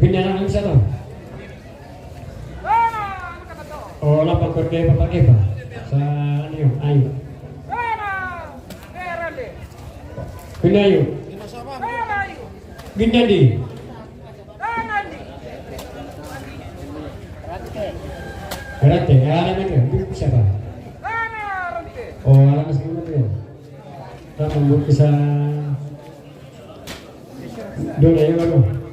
Pindah bisa toh. Oh, lapor ke Bapak Eva. Sa ano ayo. Pindah yuk. Pindah di. Berarti alamat ya, bisa pak. Oh, alamat segala ya. Kita membuat bisa. Dua ya baru.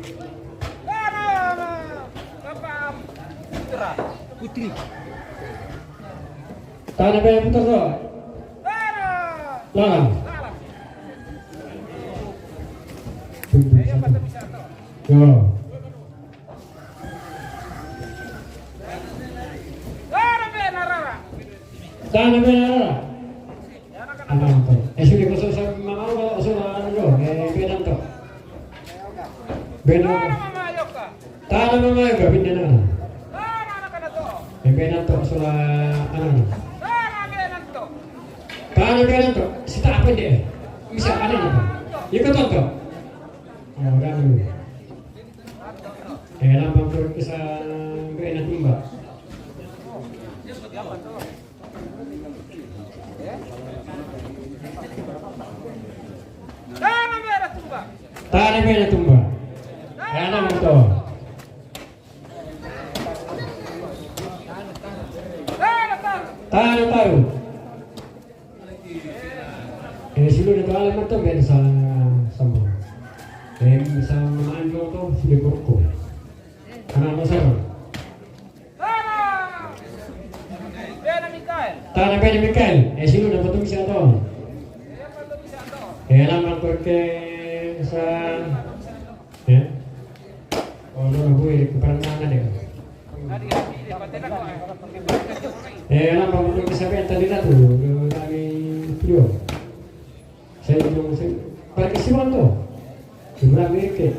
Putri. Tanah bayar putar tuh. Lalang. Yo. Tanah bayar. Anak tuh. Sudah kosong sama mama kalau kosong anu benan tuh. Benan. Tanah mama juga benan. Benan tuh soal anak. Tanah benan tuh. Sita apa dia? Bisa ada nih. Ikut tuh. Oh, dah dulu. Lambang kisah benan tumba. Tanah merah tumba. Anak itu. Tanah tahu. Silo na to alamat to ben sa mo. Sa mga ano to sila ko. Ano mo sir? Tanah Ben Mikael. Silo na patong siya to. Alamat porque sa no gue keperangan deh. Lama belum bisa tadi tuh dari video. Saya bilang saya pakai siwan tuh. Gimana mereka?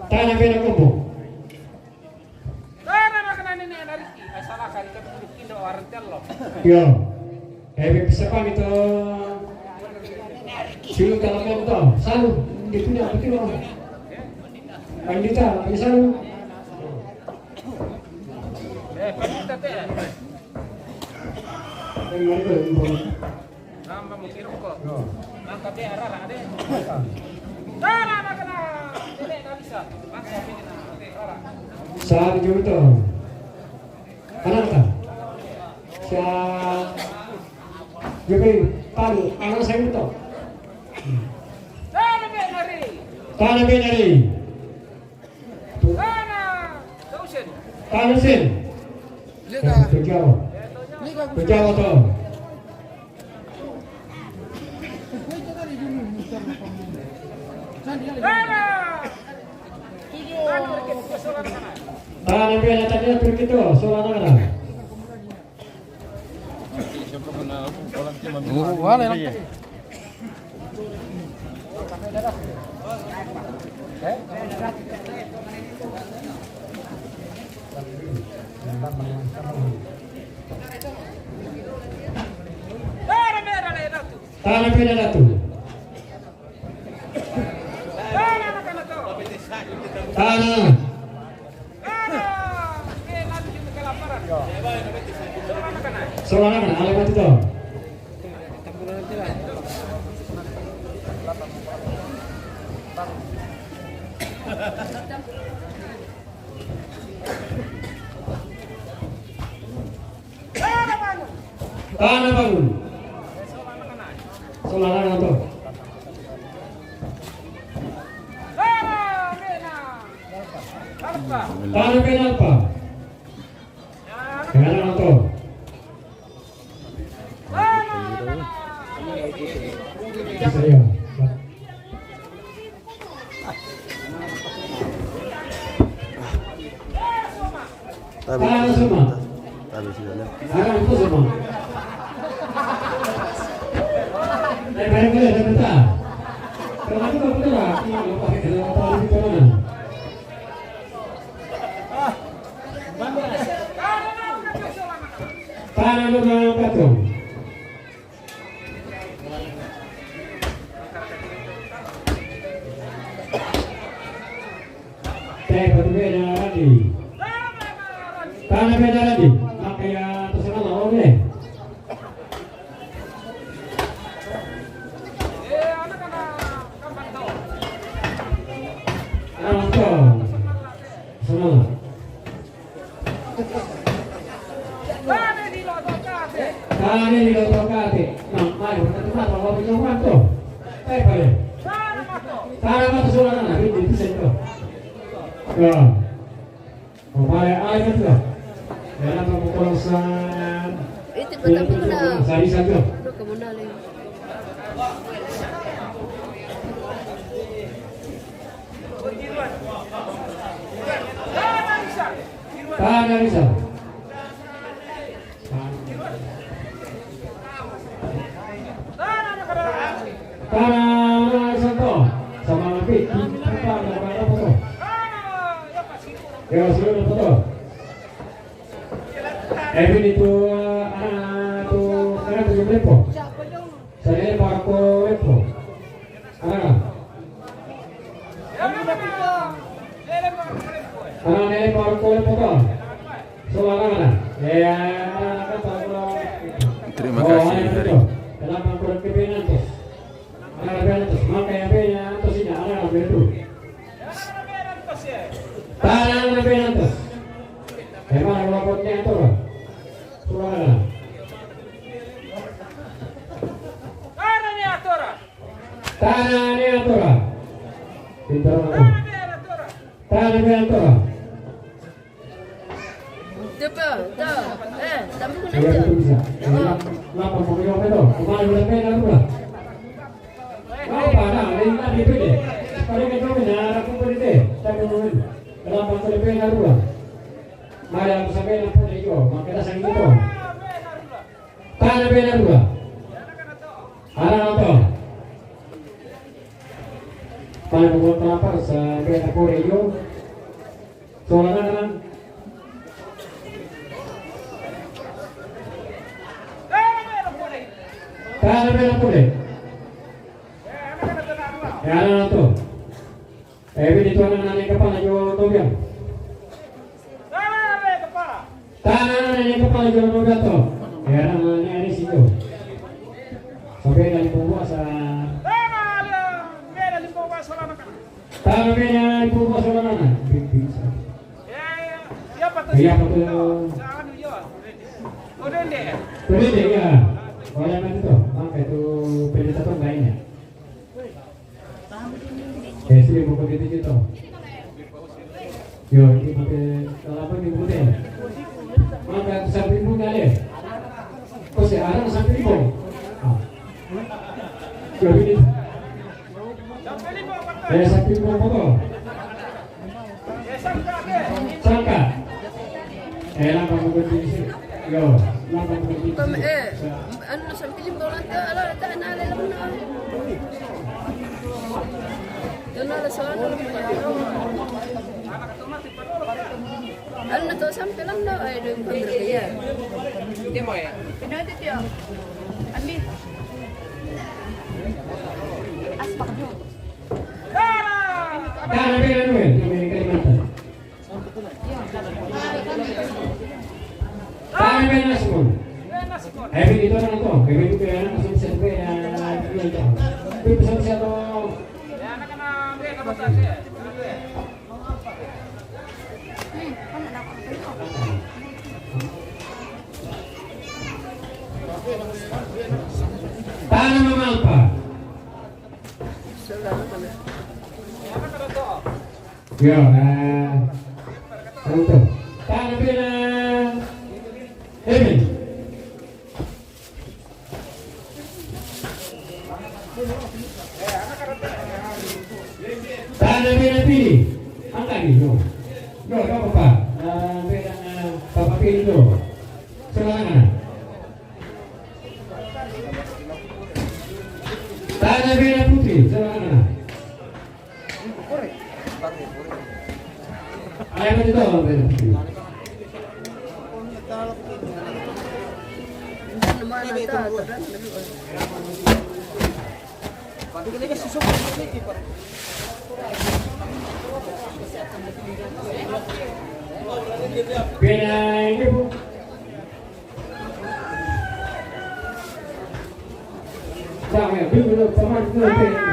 Tanah beda kombo. Yo, bisa pak itu silu kalau itu selalu itu nih apa itu pandita bisa Pandita teh nama mungkin kok angkat dia arah ada kena tidak bisa maksa ini arah saat itu anak tak jadi tahu anak saya itu tanah benari tanah sen berjauh tuh tanah benari tadi begitu soal anak. Wala lang. Tanah beda datu. Tanah. Soalnya mana alamat itu? Tanah bangun. Soalnya itu. Tanah beda apa? Tanah itu. Saya. Tanah semua. Tanah itu semua. Baik ada bentar. Kalau itu betul lah. Ini pakai dalam tali corona. Tanah nomor Patung. Batu beda lagi. Tanah beda lagi. Makanya terserah lah oleh. Kali di lokal kate, mari kita tempat kalau kita mantu, pare. Tanah mata suara na, ini di situ. Ya, pare aja tu. Dalam pemukulasan. Itu betul benar. Sari saja. Lu kemana lagi? Tanah bisa. Tanah Santo sama Nabi apa ada foto? Ya sudah foto. Evin itu anak tu anak tu lepo. Saya Marco lepo. Anak. Anak ni Marco lepo kan? Soalnya mana? Ya anak kan. Terima kasih dari dalam angkuran kebenaran tu. Maka yang punya antos ini anak beru. Tanah lebih antos. Memang robotnya itu lah. Suara. Tanahnya atora. Tanahnya atora. Pintar aku. Tanahnya atora. Coba, dah. Tamu Saya kena itu bisa. Lapa mau kau itu. Kemarin udah pengen aku lah. Apa nak? Ini nak itu deh. Kalau kita punya aku pun deh. Saya mau dalam waktu lebih dari dua. Mari aku sampai nampak lagi oh. Maka kita sang itu. Tanah benar dua. Anak apa? Pada pukul kelapa sampai aku radio. Soalnya kan. Tanah benar boleh. Ya anak tu. Evin itu anak kepala jual tobiang. Tanah anak kepala jual tobiang tu. Ya anak ini situ. Sampai dari puasa. Tanah beda dari puasa mana? Bisa. Iya betul. Boleh deh ya. Boleh macam tu. Maka itu penetapan lainnya. Sini buku gitu. Yo, ini pakai apa ni buku deh. Maka sampai ibu kali. Kau sekarang sampai ibu. Yo ini. Sampai ibu apa? Sangka. Nampak buku di sini. Yo, nampak buku di sini. Anu sampai jumpa orang tu, ala tak nak ada lemah. Jangan ada soalan Anak tu sampai lama ada pemberi ya. Dia mau ya? Pindah dia. Ambil. Aspak tu. Tanah beda dua. Ini Kalimantan. Tanah beda semua. Evin itu anak tu. Evin itu anak masuk SMP yang itu pesan-pesan tu. Tanah Mamalpa. Ya, itu. Tanah bina. Evin. Tanah bina pilih. Angkat ni, no. No, apa? Bina Bapak pilih tu. Selangan. Tanah bina putih. Selangan. Ayam itu bina putih. mana tahu terus. Pena ini bu. Jangan ya, dulu paman dulu pena.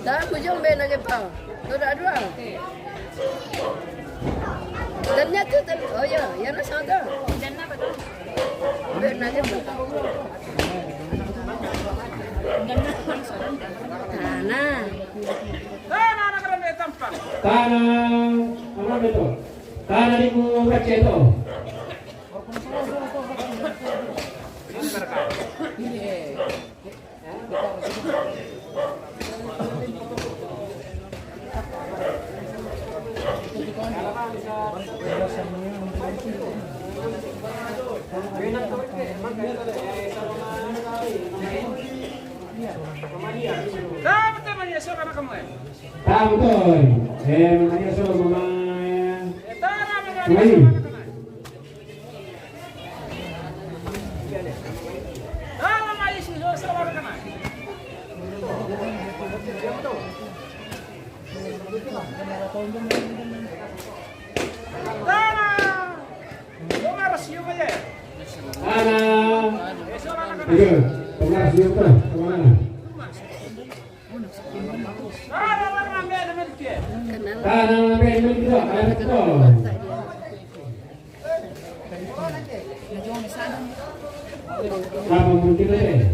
Dah bujung bena je pau. Tu dah dua. Dan nyata tu. Oh ya, yang nak sana. Dan apa tu? Bena je pau. Tanah. Tanah nak kena tempat. Tanah apa itu? Tanah di gua baca itu. Dah betul mana esok anak kamu eh? Tahu betul. Makanya selalu mama. Tanah mana Kembali. esok anak kamu? Tanah mana esok anak kamu? Tanah. Kau harus siapa aja? Tanah. Esok anak kamu. Itu. Pernah siapa? Kemana? Tanah mana ambil dengan dia? Kenal. Tanah ambil itu. Ada betul. Apa mungkin deh?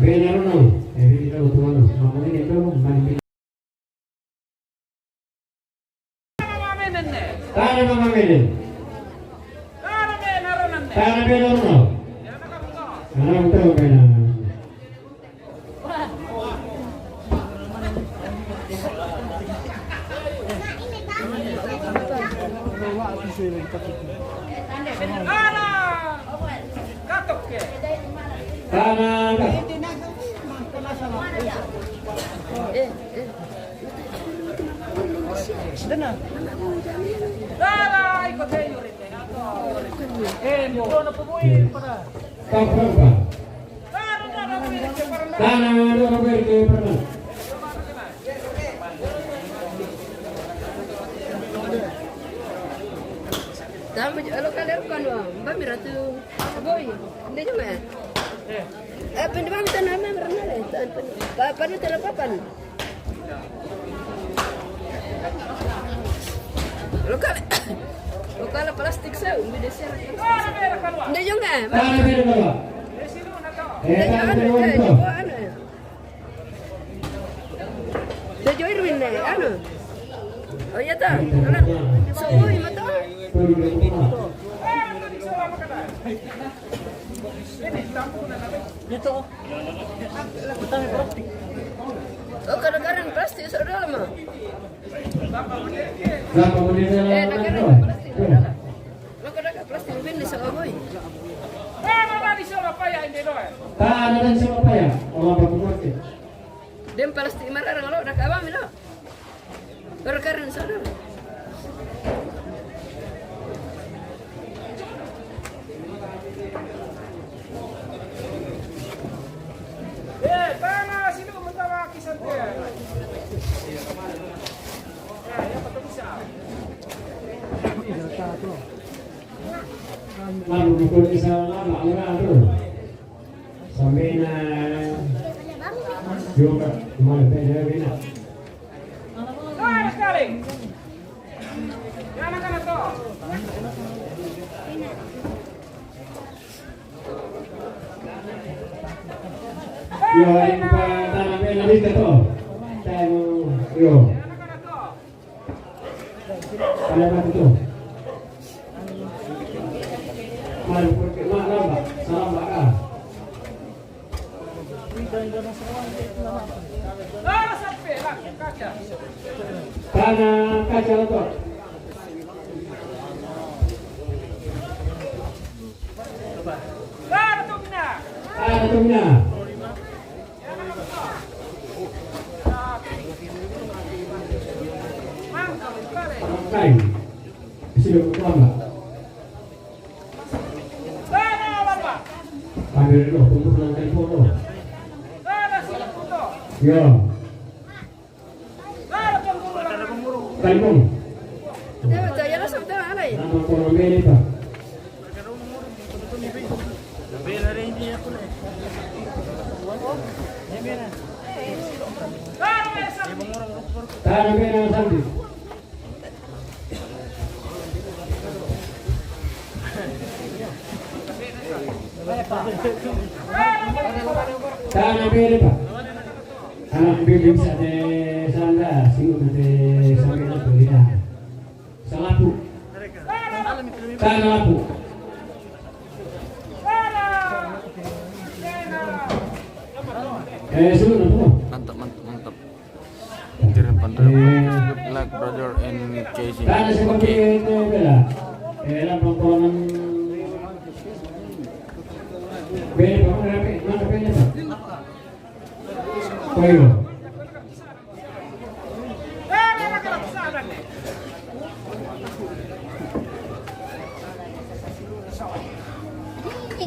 Benar no. Ini kita tuan. Mamanya itu mandi. Tanah mana nene? Tanah mama ini. Tanah mana nene? Tanah benar no. Ya anak kamu kau. Tanah betul benar. Tanah. Katok ke? Tanah. Tanah ikut saya urite. Mau na pumuin para. Kau berapa? Tanah mana pumuin para. Tanah dua berke pernah. Dah bujung kalau kalian kan wah. Mbak Mira tu. Boy. Dia cuma. Pendek banget nama berenang le. Papan itu lah papan. Lokal plastik saya, beda saya. Tanah mana keluar? Dia juga. Tanah benar no. Di sini nak tahu. Dia Tanah anu, benar dia no. anu. Dia join Irwin anu. Oh iya tak. Semua mata. Tanah di sana apa kata? Ini tampung nak apa? Oh kadang-kadang plastik saudara mah. Berapa menit saya Kadang-kadang plastik saudara. Lo kadang-kadang plastik ini sama boy. Tanah di sana apa ya ini doa? Tanah dan siapa ya? Orang berbuat. Dem plastik marah orang lo udah kawan lo. Kadang-kadang saudara. Tanah sini pertama kisah dia. Ya betul bisa. Lalu dukul isa lama murah tu. Sampai na juga kemana beda beda. Tanah sekali. Ya anak-anak tu. Yo yang tanah beda ni tu. Saya yo. Anak-anak tu. Ada apa tu? Malu pergi mana pak? Salam bakar. Tanah sampai lah kaca. Tanah kaca tu. Tanah tu kena. Tanah tu punya. Ya anak-anak tu. Mangkuk. Kain. Sudah lama. Ambil dulu untuk langkah foto. Ya. Kaimong. Dia saya rasa betul ala ya. Nama korang ini pak. Tanah merah sandi. Tanah merah pak. Anak bilik sate sanda singgung sate sampai nak lidah. Salapu. Tanah lapu. Sudah apa? Mantap, mantap, mantap. Kirim pandai. Good luck, brother, and Casey. Tanah seperti itu bela. Dalam pengkolan. Bela bangun rapi. Mana bela pak? Koyo.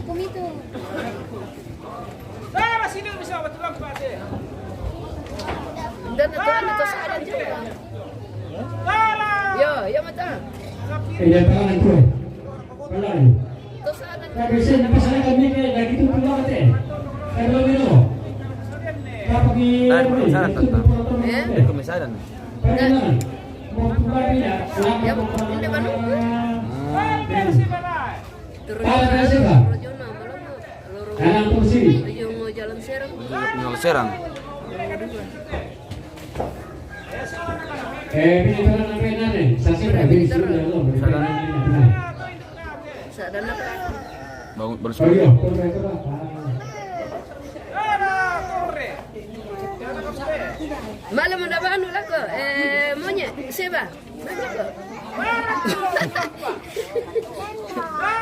Kumito. Sini bisa betulang Pak De. Dan itu ada juga. Yo mata. Jangan tangan itu. Pelan. Terus ada. Tapi saya nak pasal kami ke lagi tu pulang kata. Kalau dulu. Apa ki? Kemisalan. Pelan. Mau pulang ya. Ya, ini mana? Turun. Kanan kursi. Yung jalan serang. Jalan Serang. Pilih pelan apa nane? Sasi pilih sudah lo. Sadana pa. Bangun baru Oh iya, semua. korang itu apa? Malam ada anu lah ko. Monyet, seba. Mana ko?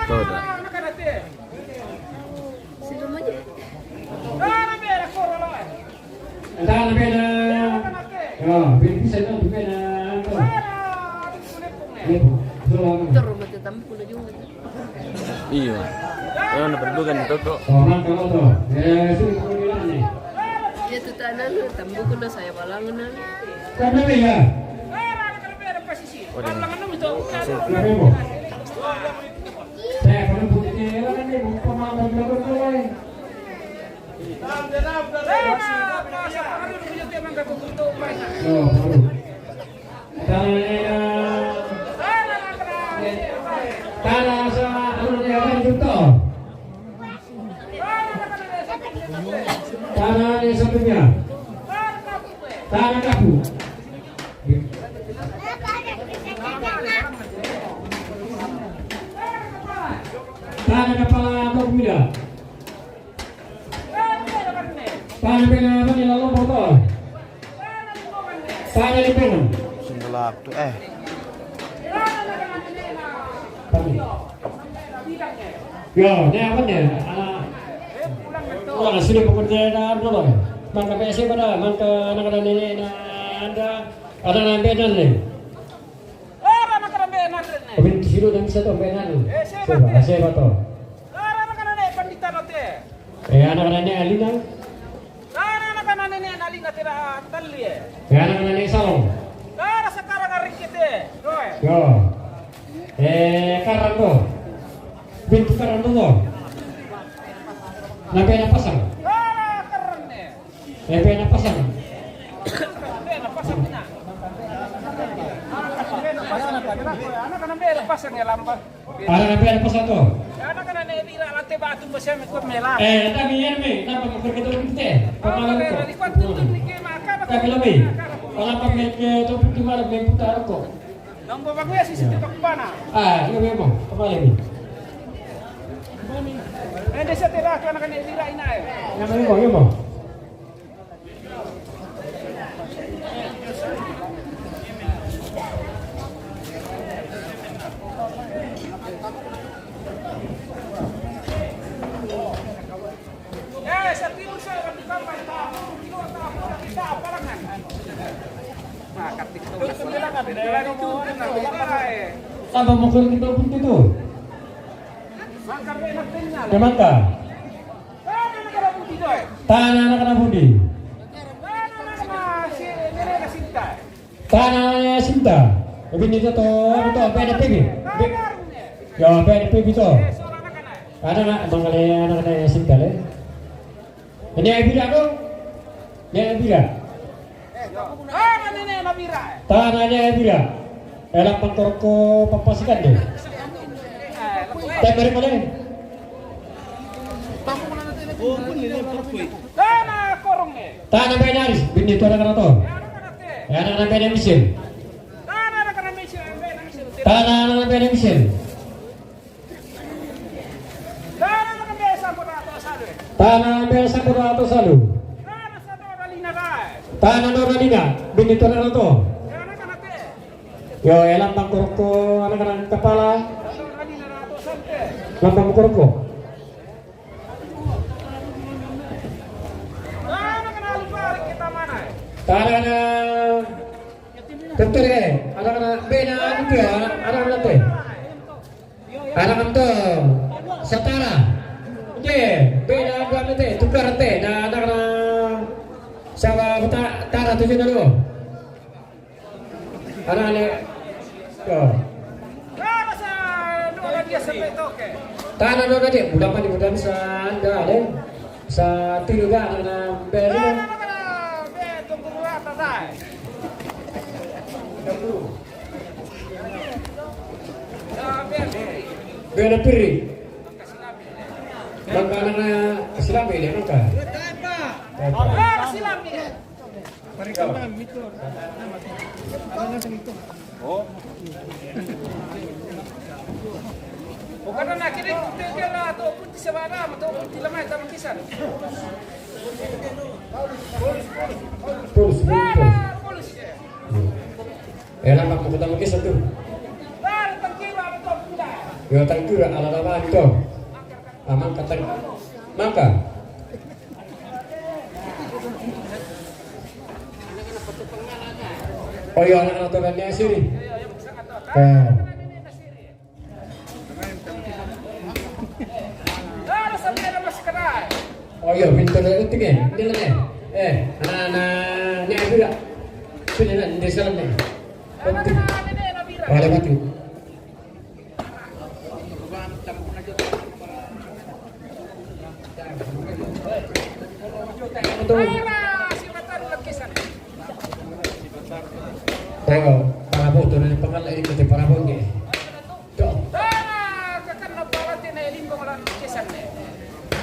Tuh dah. Seba monyet. Tangan pena. Ya, pilih bisa tu pena. Terus mati tampu na juga. Iya. Ayo nak berdukan itu kok. Orang kalau tu, sudah kemudian ni. Ya tu tanan tambu ko na saya balangan. Karena ya. Kenapa mo? Saya pernah punya orang ni pemahaman belakang tu. Oh, baru. Tanah sa ano niya kan dito. Tanah ni satunya. Tanah kapu. Tanah kepala atau kuda. Tanah pena apa ni lalu motor. Tanah limbungan. Sendalak tu Yo, ni apa ni? Oh, sudah pekerjaan dulu. Mangka PC pada, mangka anak-anak nenek anda ada nambenan ni. Tapi silo dan bisa tu nambenan. Siapa tu? Anak-anak nenek Alina. Anak-anak nenek Salong. Yo. Karang tu. Bintu karang tu. Nambenan pasang. Nambenan pasang. Ada nambenan pasang tu. Tapi yang ni, nampak berkata kita. Pemalas tu. Tapi lebih. Kalau pakai tu di mana berputar kok. Iya memang. Pemalas ni. Yang memang. Nah, Apa mau kita pun itu? Kemana? Tanah anak budi. Tanah Sinta. Ini itu PDP. Ya PDP itu. Anak anak Sinta le. Ini Abira dong. Ini Abira. Tanahnya Abira. Elak pangkorko papasikan deh. Temeri mana? Tanah Benaris, bini tu anak tu. Anak Benaris. Tanah Benaris. Tanah Besa Purato Salu. Tanah Noralina, bini tu anak tu. Yo, elang pangkorko anak-anak kepala. Lambang korko. Tanah tentu deh, anak-anak bena itu ya, anak-anak teh. Anak-anak tu setara. Ye, bena dua teh, tukar teh. Nah, anak-anak sama tara tujuh dulu. Anak-anak yo. Tanah dona dia, budak mandi budak bisa dah deh, bisa tidur gak anak beri. Beri piri. Maka anak Islam ini maka. Bukan nak kira dia lah ataupun di Sabara ataupun di Lemai Taman Kisan. Terus. Polis. Enak mak mau tamu kisah tu. Tangkira betul tidak. Yo tangkira ala lama itu. Aman kata maka. Oh iya anak-anak tu kan yang sini. Oh iya, pintu itu kan, ini lah anak-anak ni ada tak? Sini nak di sana ni. Ada mati. Tengok, para foto ni pengal ini kita para foto ni.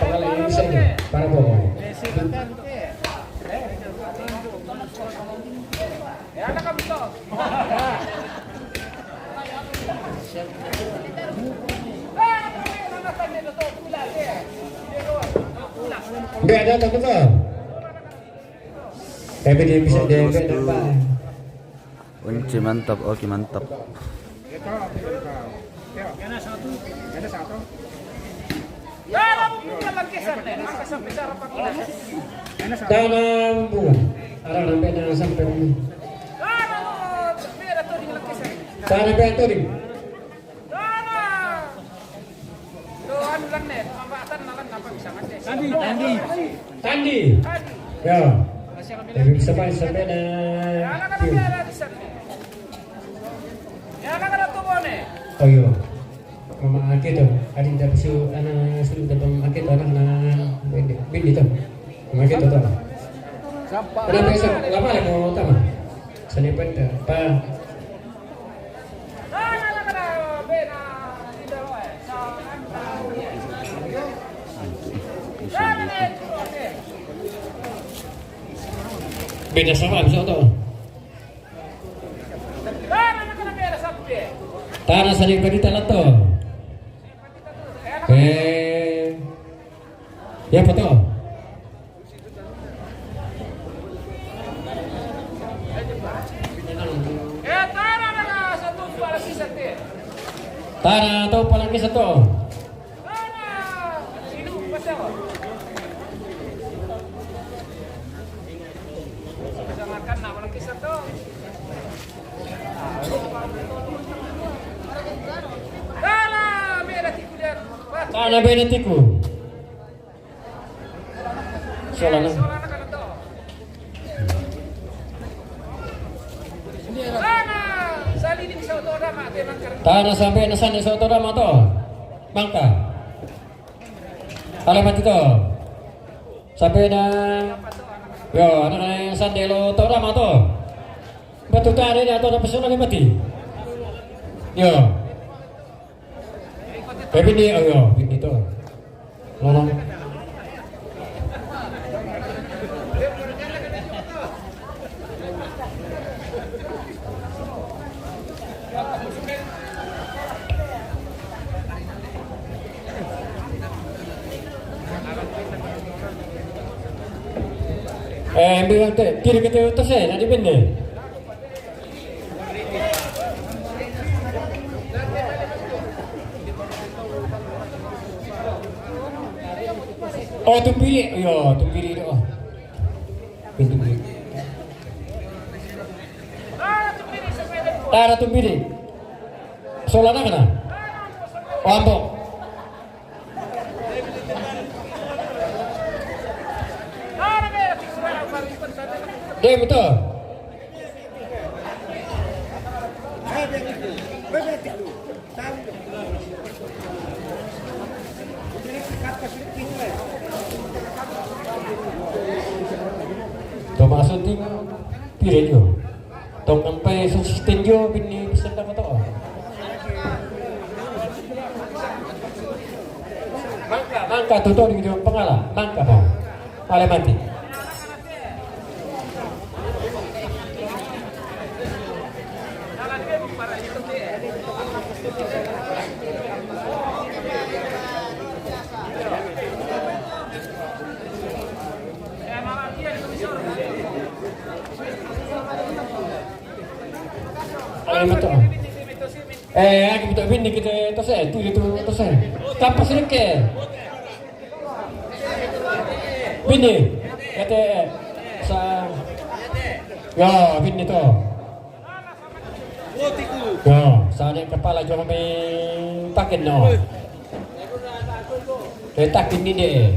Pengal ini bisa ni, para foto. Ya nak kamu tu. Dia ada tak betul? Tapi dia bisa dia dapat. Kunci mantap, oke mantap. Dalam bunga, arah sampai dalam sampai ini. Tanah betul ni. Tandi. Ya. Tapi sampai dah. Oh iya. Mama akid tu. Adik dah bisu anak suruh datang akid anak bini tu. Mama akid tu tu. Kenapa esok? Lama lagi mau tahu? Seni pada. Pa. Beda sama bisa tu. Tanah saling berdita lato. Ya betul. Tanah atau palagi satu. Dala, merah tiku dia. Kana benetiku. Solana. Solana kan to. Dana, salinin sa otorama temang karang. Tanah sampai nasan sa otorama to. Mangka. Alamat itu. Sampai na yo anak yang sandelo otorama to. Batu tadi ni atau personal mati. Yo. Tapi ni yo, ini to. Lalang. Bilang kiri kita utas nanti bener. Oh tumpiri, yo tumpiri itu. Tumpiri. Tara tumpiri. Solana kana? Oh ambok. Deh betul. Toma sunting pire jo. Tong sampai sustain jo bini pesan dah kata. Mangka tuh di video pengala. Mangka mau. Pale mati. Aku betul bini kita tosai, tu itu tosai. Tanpa sedikit. Bini, kata sa, ya bini tu. Ya, sana kepala jangan main pakai no. Letak ini deh.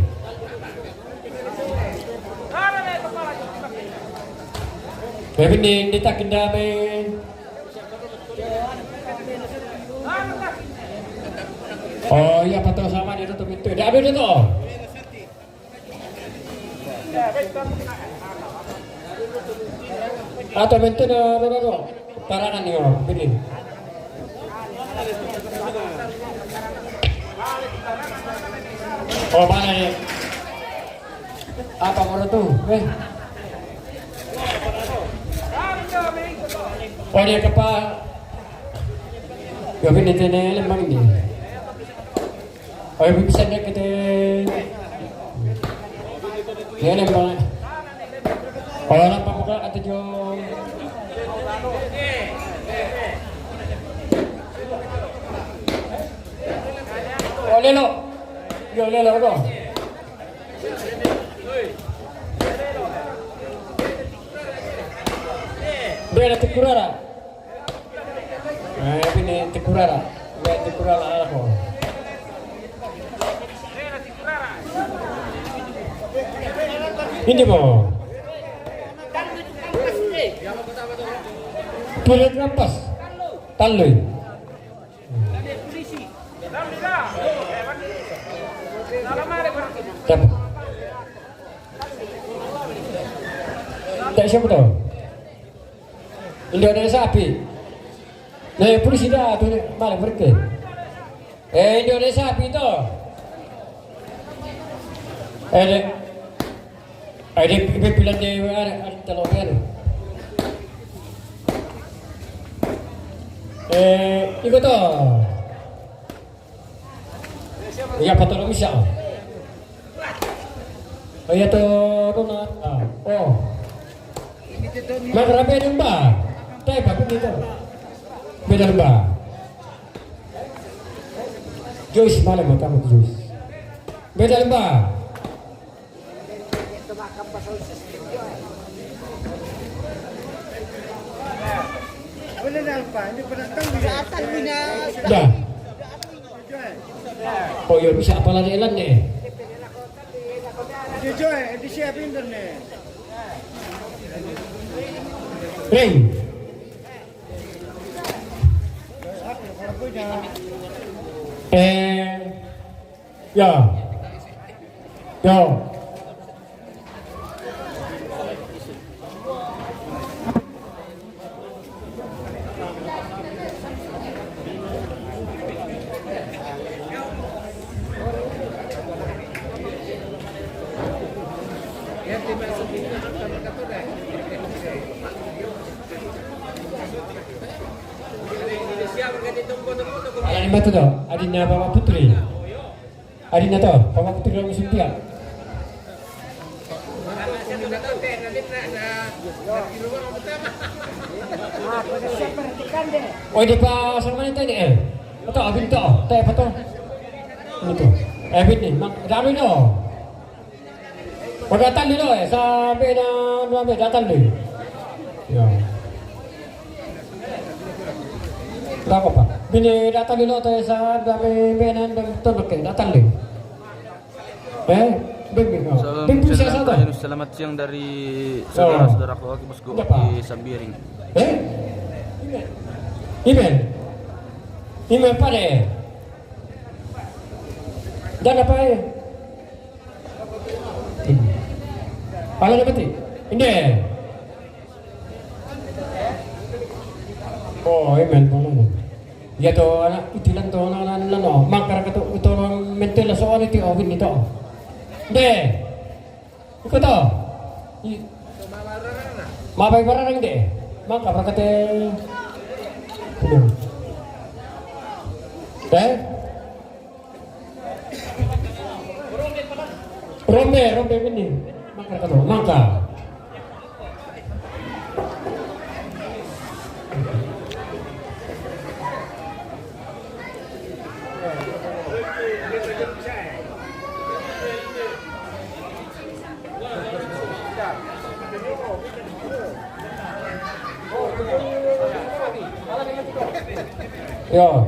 Bini letak indah main. Oh iya patah sama dia tutup pintu. Dah habis tu. Atau pintu dah tu. Tarangan ni orang begini. Oh mana ni? Apa orang tu? Oh dia kepala. Gak boleh tener lemang ni. Oh bisa dia kita. Dia lemang. Oh nampak muka atau jom. Oh lelo. Yo lelo ko. Beda tekurara. Ini tekurara. Beda tekurara ako. Hindi mo. Pulit rampas. Taloy. Siapa? Tak siapa tahu. Indonesia api. Nah, polisi dah tu malah mereka. Indonesia api tu. Ada pilihan dia ada teloper. Ikut tu. Ya patut bisa. Oh ya tu mana? Oh. Mak rapi lembah. Tai bagus ni tu. Beda lembah. Joyce malam kamu Joyce. Beda lembah. Dah. Oh ya bisa apa lagi elan nih? Ring. Ya. Yo. Alam ba ito daw? Adin na Bapak Putri. Adin na to, Bapak Putri lang musim tiap. Oh di pa sama nito ni Ito abin to. Tayo pa to. Ano to? Abin ni. Daro ino. Pagdatan nilo sabi na nuami datan din. Ya. Berapa pak? Bini datang dulu atau sa dami benan dan tunduk datang dulu. Selamat siang dari saudara-saudaraku Oki Bosku di Sambiring. Email apa deh? Dan apa ya? Paling apa sih? Ini. Oh, email paling. Ya to anak itilan to anak lano makar kato ito mental la soal iti awin nito. De. Iko to. Mabay barang de. Maka prakate. De. Rombe ini. Makar kato maka. Yo.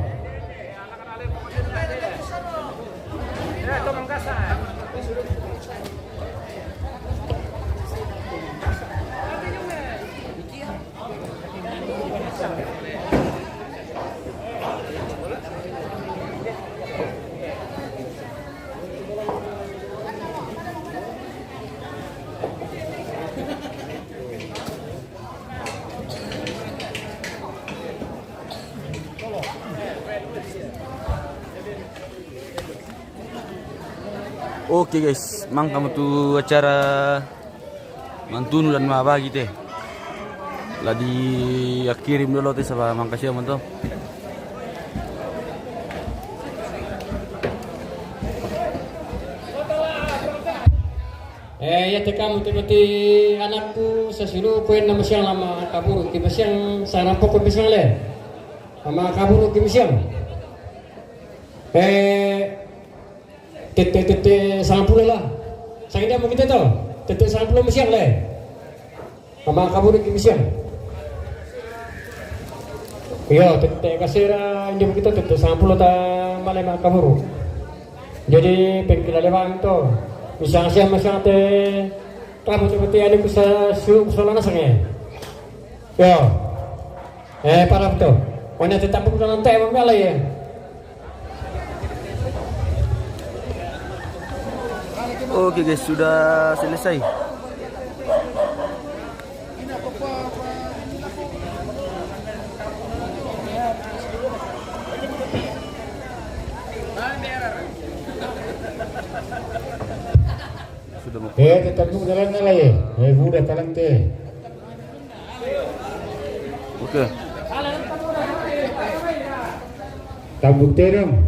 Oke guys, mang kamu tuh acara mantunu dan mabagi teh. Lah dikirim dulu teh sama makasih mantu. Ya kamu tiba-tiba anakku sesilu poin nama siang lama kabur tiba siang sana pokok bisang le. Sama kabur ke siang. Tete 90 lah. Sakit dia mau kita tahu. Tete 90 siang le. Sama kabur ke siang. Iya, tete kasira ini kita tete 90 ta malam kabur. Jadi pengkila lewang tu. Misalnya siang masih ada kamu seperti ada kusalan sange. Yo, para betul. Mana tetap bukan lantai mengalai ya. Oke guys, sudah selesai. Tetap jalan lagi. Budak talang teh. Oke. Tabuk terem.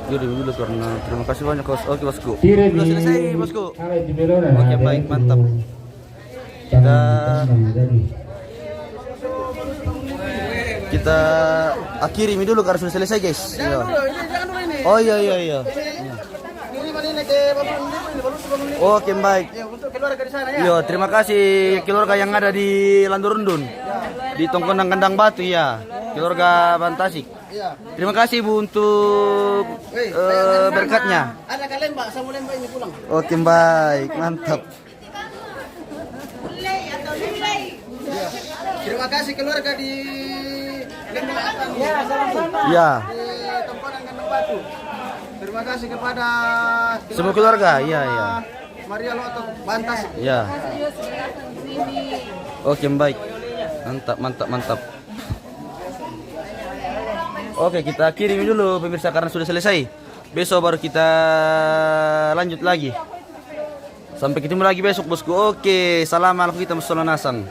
Kirim dulu karena terima kasih banyak bos. Oke bosku. Kirim Sudah selesai bosku. Oke Oke baik, mantap. Kita akhiri dulu karena sudah selesai guys. Oh iya. Oke baik. Yo terima kasih keluarga yang ada di Landurundun. di Tongkonang Kandang Batu ya, keluarga Bantasik. Terima kasih Bu untuk berkatnya. Ada kalian Mbak, saya mulai Mbak ini pulang. Oke baik, mantap. Terima kasih keluarga di Ya, sama-sama. Ya, Tongkonang Kandang Batu. Terima kasih kepada semua keluarga, iya iya. Maria Loto Bantas. Ya. Oke baik, mantap mantap mantap. Oke, kita kirim dulu pemirsa karena sudah selesai. Besok baru kita lanjut lagi. Sampai ketemu lagi besok bosku. Oke, salam alaikum kita musola nasang.